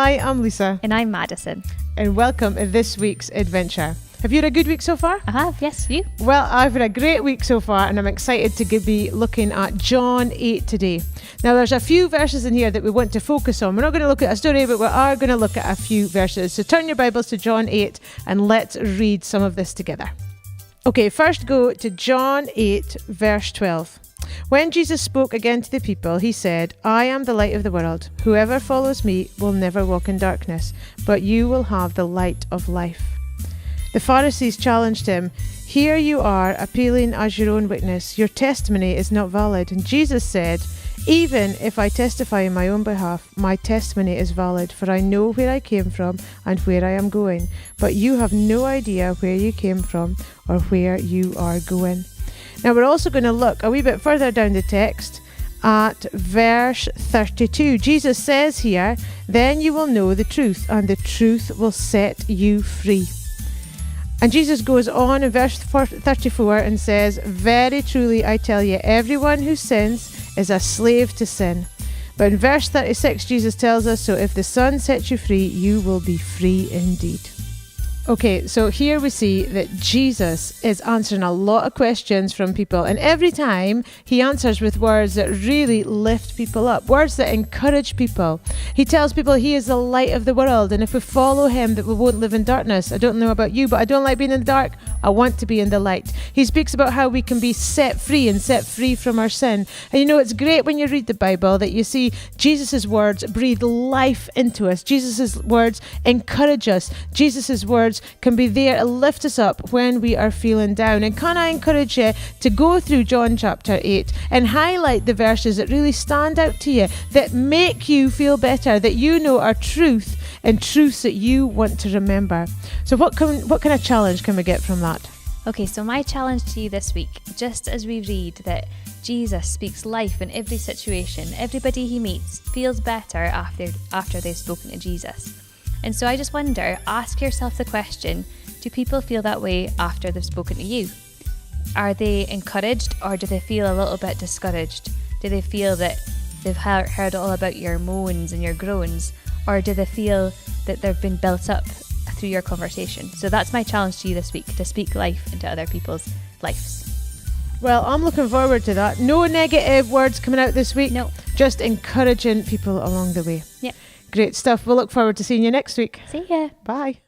Hi, I'm Lisa. And I'm Madison. And welcome to this week's adventure. Have you had a good week so far? I have, yes, you? Well, I've had a great week so far, and I'm excited to be looking at John 8 today. Now, there's a few verses in here that we want to focus on. We're not going to look at a story, but we are going to look at a few verses. So turn your Bibles to John 8 and let's read some of this together. Okay, first go to John 8, verse 12. When Jesus spoke again to the people, he said, I am the light of the world. Whoever follows me will never walk in darkness, but you will have the light of life. The Pharisees challenged him, Here you are, appealing as your own witness. Your testimony is not valid. And Jesus said, Even if I testify in my own behalf, my testimony is valid, for I know where I came from and where I am going. But you have no idea where you came from or where you are going. Now we're also going to look a wee bit further down the text at verse 32. Jesus says here, Then you will know the truth, and the truth will set you free. And Jesus goes on in verse 34 and says, Very truly I tell you, everyone who sins is a slave to sin. But in verse 36, Jesus tells us, So if the Son sets you free, you will be free indeed. Okay, so here we see that Jesus is answering a lot of questions from people, and every time he answers with words that really lift people up, words that encourage people. He tells people he is the light of the world, and if we follow him, that we won't live in darkness. I don't know about you, but I don't like being in the dark. I want to be in the light. He speaks about how we can be set free from our sin. And you know, it's great when you read the Bible that you see Jesus' words breathe life into us. Jesus' words encourage us. Jesus' words can be there to lift us up when we are feeling down. And can I encourage you to go through John chapter 8 and highlight the verses that really stand out to you, that make you feel better, that you know are truth and truths that you want to remember. So what kind of challenge can we get from that? Okay, so my challenge to you this week, just as we read that Jesus speaks life in every situation, everybody he meets feels better after they've spoken to Jesus. And so I just wonder, ask yourself the question, do people feel that way after they've spoken to you? Are they encouraged, or do they feel a little bit discouraged? Do they feel that they've heard all about your moans and your groans, or do they feel that they've been built up through your conversation? So that's my challenge to you this week, to speak life into other people's lives. Well, I'm looking forward to that. No negative words coming out this week. No. Just encouraging people along the way. Yep. Great stuff. We'll look forward to seeing you next week. See ya. Bye.